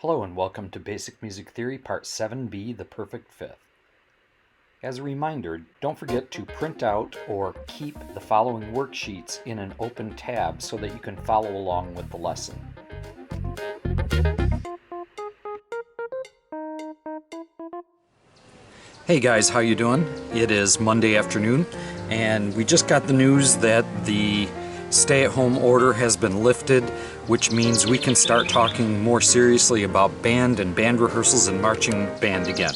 Hello and welcome to Basic Music Theory Part 7b, The Perfect Fifth. As a reminder, don't forget to print out or keep the following worksheets in an open tab so that you can follow along with the lesson. Hey guys, how you doing? It is Monday afternoon and we just got the news that the stay-at-home order has been lifted, which means we can start talking more seriously about band and band rehearsals and marching band again.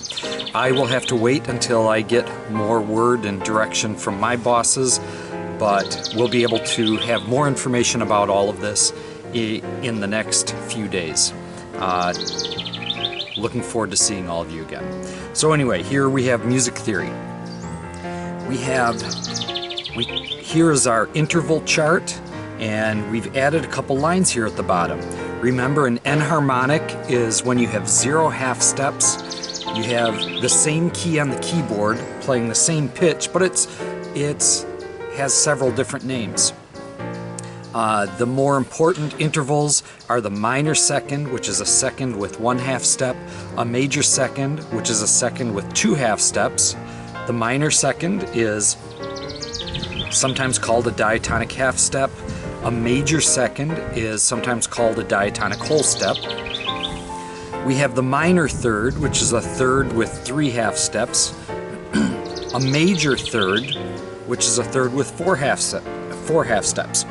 I will have to wait until I get more word and direction from my bosses, but we'll be able to have more information about all of this in the next few days. Looking forward to seeing all of you again. So anyway, here we have music theory. Here is our interval chart, and we've added a couple lines here at the bottom. Remember, an enharmonic is when you have 0 half steps. You have the same key on the keyboard playing the same pitch, but it has several different names. The more important intervals are the minor second, which is a second with 1 half step, a major second, which is a second with 2 half steps. The minor second is sometimes called a diatonic half step. A major second is sometimes called a diatonic whole step. We have the minor third, which is a third with 3 half steps. A major third, which is a third with 4 half steps.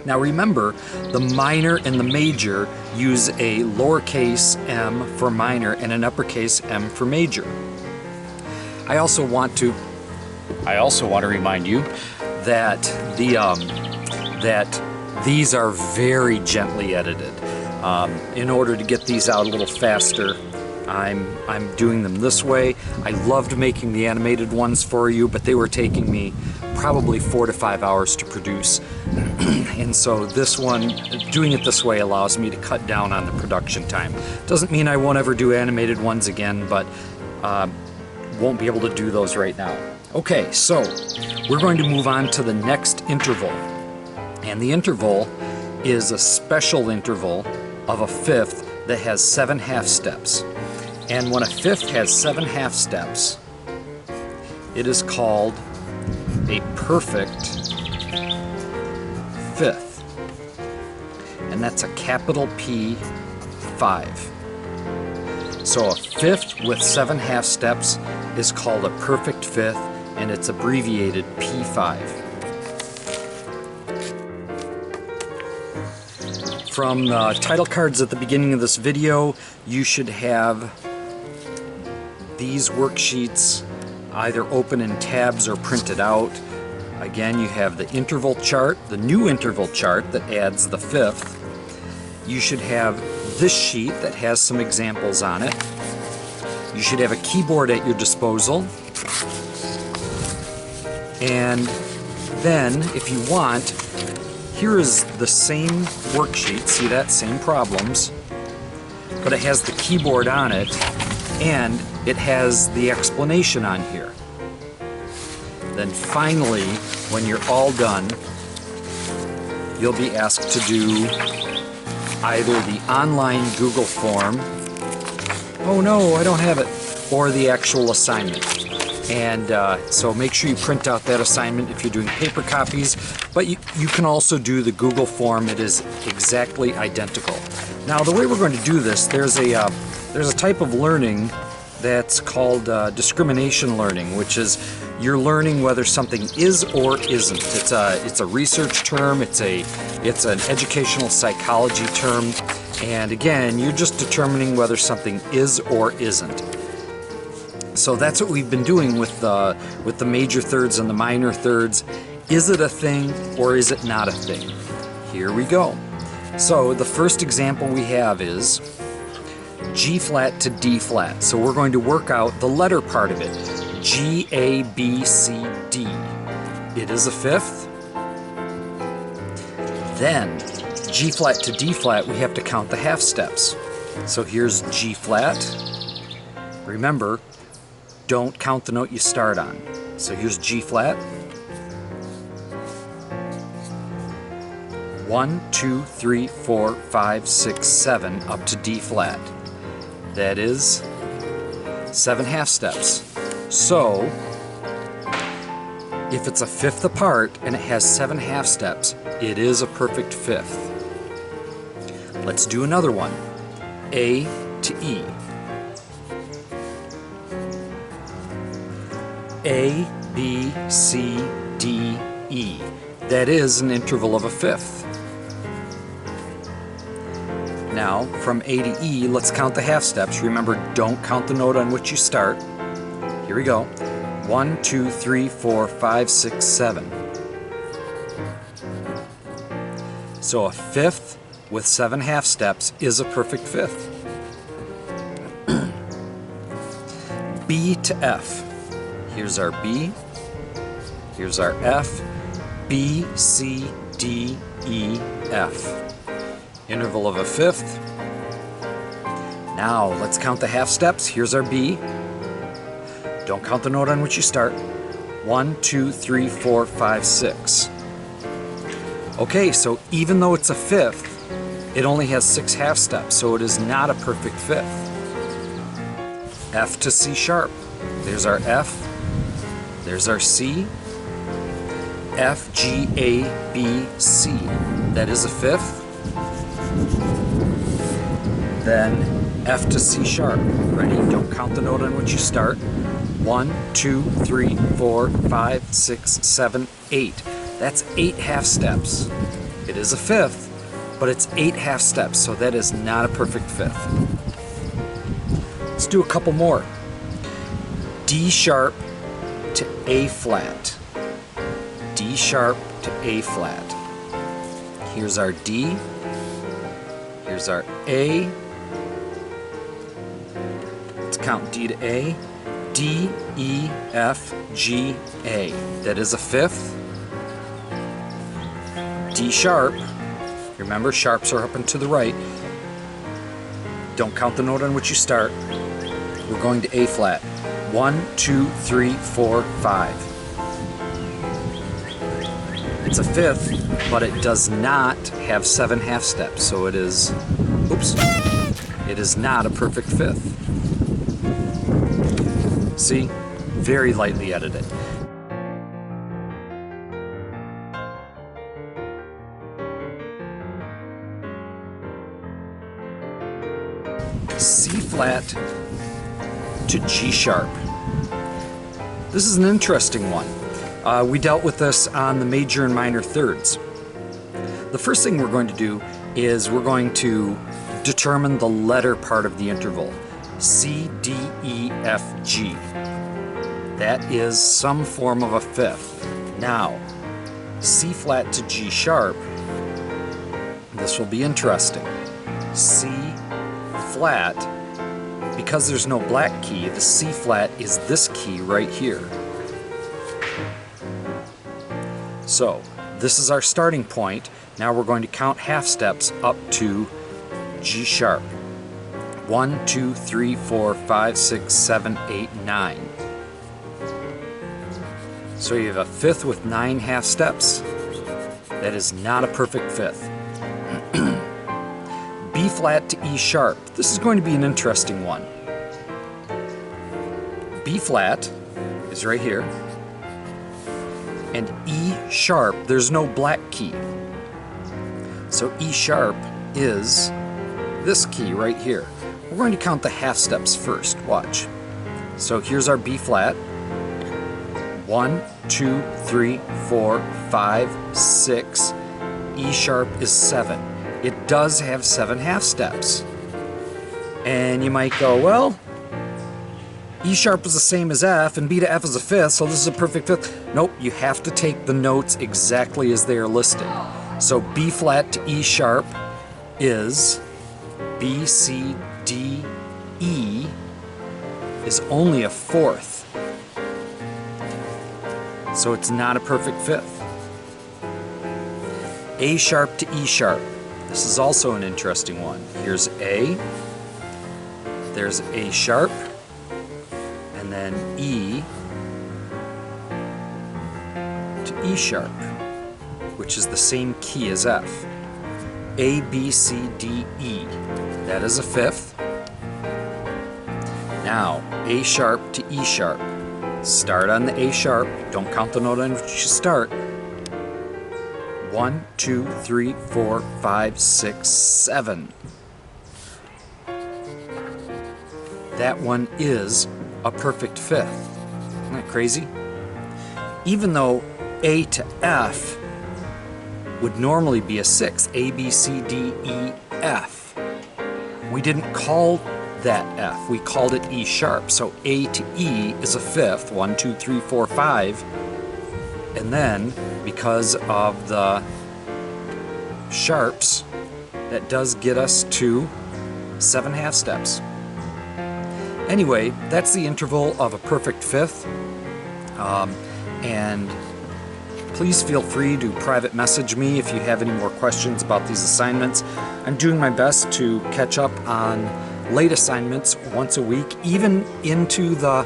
Now remember, the minor and the major use a lowercase m for minor and an uppercase M for major. I also want to remind you that these are very gently edited. In order to get these out a little faster, I'm doing them this way. I loved making the animated ones for you, but they were taking me probably 4 to 5 hours to produce. And so this one, doing it this way, allows me to cut down on the production time. Doesn't mean I won't ever do animated ones again, but won't be able to do those right now. Okay, so we're going to move on to the next interval. And the interval is a special interval of a fifth that has 7 half steps. And when a fifth has 7 half steps, it is called a perfect fifth. And that's a capital P5. So a fifth with 7 half steps is called a perfect fifth, and it's abbreviated P5. From the title cards at the beginning of this video, you should have these worksheets either open in tabs or printed out. Again, you have the interval chart, the new interval chart that adds the fifth. You should have this sheet that has some examples on it. You should have a keyboard at your disposal. And then, if you want, here is the same worksheet, see that? Same problems, but it has the keyboard on it, and it has the explanation on here. Then finally, when you're all done, you'll be asked to do either the online Google form, oh no, I don't have it, or the actual assignment. And so make sure you print out that assignment if you're doing paper copies, but you can also do the Google form. It is exactly identical. Now the way we're going to do this, there's a type of learning that's called discrimination learning, which is you're learning whether something is or isn't. It's a research term, it's an educational psychology term, and again, you're just determining whether something is or isn't. So that's what we've been doing with the major thirds and the minor thirds. Is it a thing or is it not a thing? Here we go. So the first example we have is G flat to D flat. So we're going to work out the letter part of it. G, A, B, C, D. It is a fifth. Then G flat to D flat, we have to count the half steps. So here's G flat. Remember, don't count the note you start on. So here's G flat. 1, 2, 3, 4, 5, 6, 7 up to D flat. That is 7 half steps. So if it's a fifth apart and it has 7 half steps, it is a perfect fifth. Let's do another one. A to E. A, B, C, D, E. That is an interval of a fifth. Now, from A to E, let's count the half steps. Remember, don't count the note on which you start. Here we go. 1, 2, 3, 4, 5, 6, 7. So a fifth with 7 half steps is a perfect fifth. B to F. Here's our B. Here's our F. B, C, D, E, F. Interval of a fifth. Now let's count the half steps. Here's our B. Don't count the note on which you start. 1, 2, 3, 4, 5, 6. Okay, so even though it's a fifth, it only has 6 half steps, so it is not a perfect fifth. F to C sharp. There's our F. There's our C. F, G, A, B, C. That is a fifth. Then F to C sharp. Ready? Don't count the note on which you start. 1, 2, 3, 4, 5, 6, 7, 8. That's 8 half steps. It is a fifth, but it's 8 half steps, so that is not a perfect fifth. Let's do a couple more. D sharp to A flat. D sharp to A flat. Here's our D. Here's our A. Let's count D to A. D, E, F, G, A. That is a fifth. D sharp. Remember, sharps are up and to the right. Don't count the note on which you start. We're going to A flat. 1, 2, 3, 4, 5. It's a fifth, but it does not have 7 half steps, so it is, oops, it is not a perfect fifth. See? Very lightly edited. C flat to G sharp. This is an interesting one. We dealt with this on the major and minor thirds. The first thing we're going to do is we're going to determine the letter part of the interval. C, D, E, F, G. That is some form of a fifth. Now, C flat to G sharp, this will be interesting. C flat, because there's no black key, the C flat is this key right here. So, this is our starting point. Now we're going to count half steps up to G sharp. 1, 2, 3, 4, 5, 6, 7, 8, 9. So you have a fifth with 9 half steps. That is not a perfect fifth. B flat to E sharp. This is going to be an interesting one. B flat is right here. And E sharp, there's no black key. So E sharp is this key right here. We're going to count the half steps first. Watch. So here's our B flat. 1, 2, 3, 4, 5, 6. E sharp is 7. It does have 7 half steps. And you might go, well, E sharp is the same as F, and B to F is a fifth, so this is a perfect fifth. Nope, you have to take the notes exactly as they are listed. So B flat to E sharp is B, C, D, E is only a fourth. So it's not a perfect fifth. A sharp to E sharp. This is also an interesting one. Here's A, there's A sharp, and then E to E sharp, which is the same key as F. A, B, C, D, E. That is a fifth. Now, A sharp to E sharp. Start on the A sharp. Don't count the note on which you start. 1, 2, 3, 4, 5, 6, 7. That one is a perfect fifth. Isn't that crazy? Even though A to F would normally be a sixth, A, B, C, D, E, F. We didn't call that F, we called it E sharp. So A to E is a fifth, 1, 2, 3, 4, 5. And then, because of the sharps, that does get us to 7 half steps. Anyway, that's the interval of a perfect fifth. And please feel free to private message me if you have any more questions about these assignments. I'm doing my best to catch up on late assignments once a week, even into the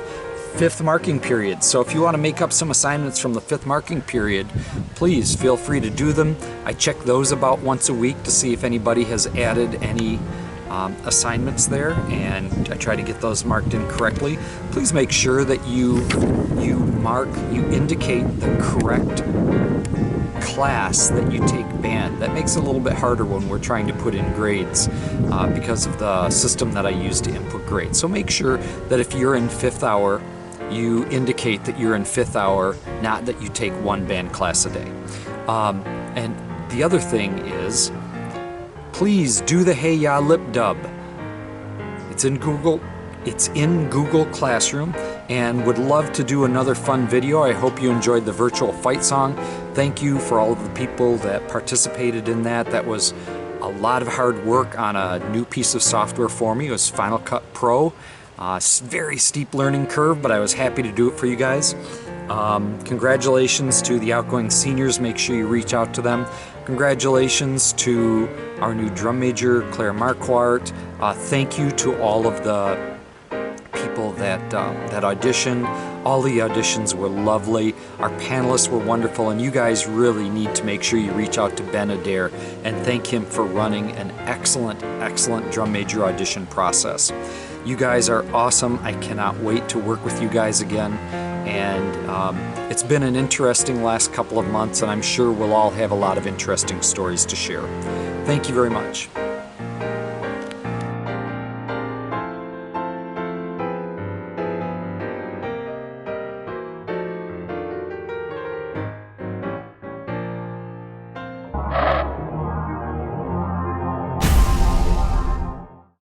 fifth marking period. So if you want to make up some assignments from the fifth marking period, please feel free to do them. I check those about once a week to see if anybody has added any assignments there, and I try to get those marked in correctly. Please make sure that you indicate the correct class that you take band. That makes it a little bit harder when we're trying to put in grades because of the system that I use to input grades. So make sure that if you're in fifth hour, you indicate that you're in fifth hour, not that you take one band class a day. And the other thing is, please do the Hey Ya lip dub. It's in Google Classroom, and would love to do another fun video. I hope you enjoyed the virtual fight song. Thank you for all of the people that participated in that. That was a lot of hard work on a new piece of software for me. It was Final Cut Pro. Very steep learning curve, but I was happy to do it for you guys. Congratulations to the outgoing seniors. Make sure you reach out to them. Congratulations to our new drum major, Claire Marquardt. Thank you to all of the people that auditioned. All the auditions were lovely. Our panelists were wonderful, and you guys really need to make sure you reach out to Ben Adair and thank him for running an excellent, excellent drum major audition process. You guys are awesome. I cannot wait to work with you guys again. And it's been an interesting last couple of months, and I'm sure we'll all have a lot of interesting stories to share. Thank you very much.